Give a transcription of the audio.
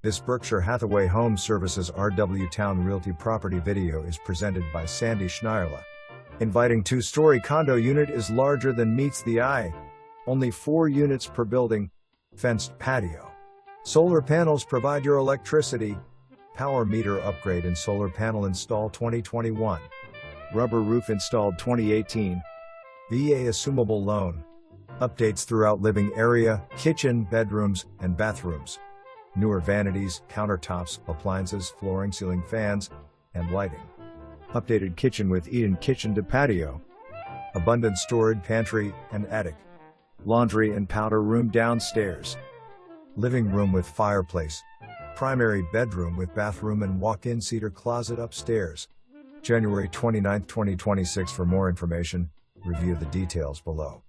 This Berkshire Hathaway Home Services RW Towne Realty property video is presented by Sandy Schneierle. Inviting two-story condo unit is larger than meets the eye. Only 4 units per building. Fenced patio. Solar panels provide your electricity. Power meter upgrade and solar panel install 2021. Rubber roof installed 2018. VA assumable loan. Updates throughout living area, kitchen, bedrooms, and bathrooms. Newer vanities, countertops, appliances, flooring, ceiling fans, and lighting. Updated kitchen with eat-in kitchen to patio. Abundant storage pantry and attic. Laundry and powder room downstairs. Living room with fireplace. Primary bedroom with bathroom and walk-in cedar closet upstairs. January 29, 2026. For more information, review the details below.